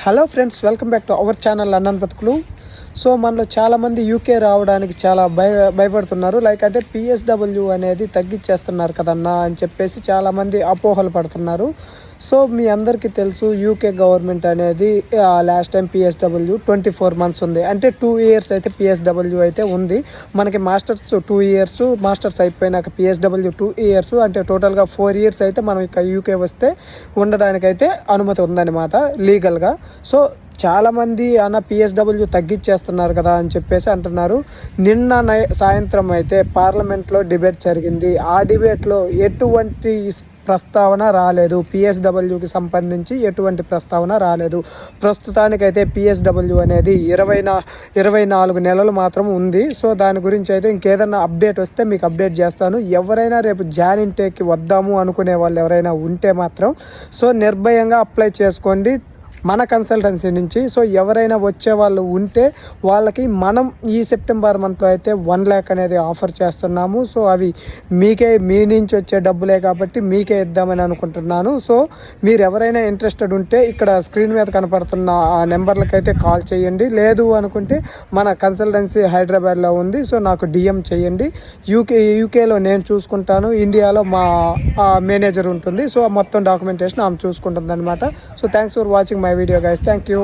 Hello friends, welcome back to our channel అన్నన్ బతుకులు. So మనలో చాలామంది యూకే రావడానికి చాలా భయపడుతున్నారు. లైక్ అంటే పిఎస్డబ్ల్యూ అనేది తగ్గించేస్తున్నారు కదన్నా అని చెప్పేసి చాలామంది అపోహలు పడుతున్నారు. సో మీ అందరికీ తెలుసు, యూకే గవర్నమెంట్ అనేది లాస్ట్ టైం పిఎస్డబ్ల్యూ 24 months ఉంది. అంటే 2 years అయితే పిఎస్డబ్ల్యూ అయితే ఉంది. మనకి మాస్టర్స్ 2 years, మాస్టర్స్ అయిపోయినాక పిఎస్డబ్ల్యూ 2 years, అంటే టోటల్గా 4 years అయితే మనం ఇక యూకే వస్తే ఉండడానికైతే అనుమతి ఉందన్నమాట లీగల్గా. సో చాలామంది అన్న పిఎస్డబ్ల్యూ తగ్గించేస్తున్నారు కదా అని చెప్పేసి అంటున్నారు. నిన్న సాయంత్రం అయితే పార్లమెంట్లో డిబేట్ జరిగింది. ఆ డిబేట్లో ఎటువంటి ప్రస్తావన రాలేదు, పిఎస్డబ్ల్యూకి సంబంధించి ఎటువంటి ప్రస్తావన రాలేదు. ప్రస్తుతానికైతే పిఎస్డబ్ల్యూ అనేది 24 నెలలు మాత్రం ఉంది. సో దాని గురించి అయితే ఇంకేదన్నా అప్డేట్ వస్తే మీకు అప్డేట్ చేస్తాను. ఎవరైనా రేపు జాన్ ఇంటేక్కి వద్దాము అనుకునే వాళ్ళు ఎవరైనా ఉంటే మాత్రం సో నిర్భయంగా అప్లై చేసుకోండి మన కన్సల్టెన్సీ నుంచి. సో ఎవరైనా వచ్చే వాళ్ళు ఉంటే వాళ్ళకి మనం ఈ సెప్టెంబర్ మంత్లో అయితే 1 lakh అనేది ఆఫర్ చేస్తున్నాము. సో అవి మీ నుంచి వచ్చే డబ్బులే కాబట్టి మీకే ఇద్దామని అనుకుంటున్నాను. సో మీరు ఎవరైనా ఇంట్రెస్టెడ్ ఉంటే ఇక్కడ స్క్రీన్ మీద కనపడుతున్న ఆ నెంబర్లకు అయితే కాల్ చేయండి. లేదు అనుకుంటే మన కన్సల్టెన్సీ హైదరాబాద్లో ఉంది. సో నాకు డిఎం చేయండి. యూకేలో నేను చూసుకుంటాను, ఇండియాలో మా మేనేజర్ ఉంటుంది. సో మొత్తం డాక్యుమెంటేషన్ ఆమె చూసుకుంటుంది అనమాట. So thanks for watching my video guys. Thank you.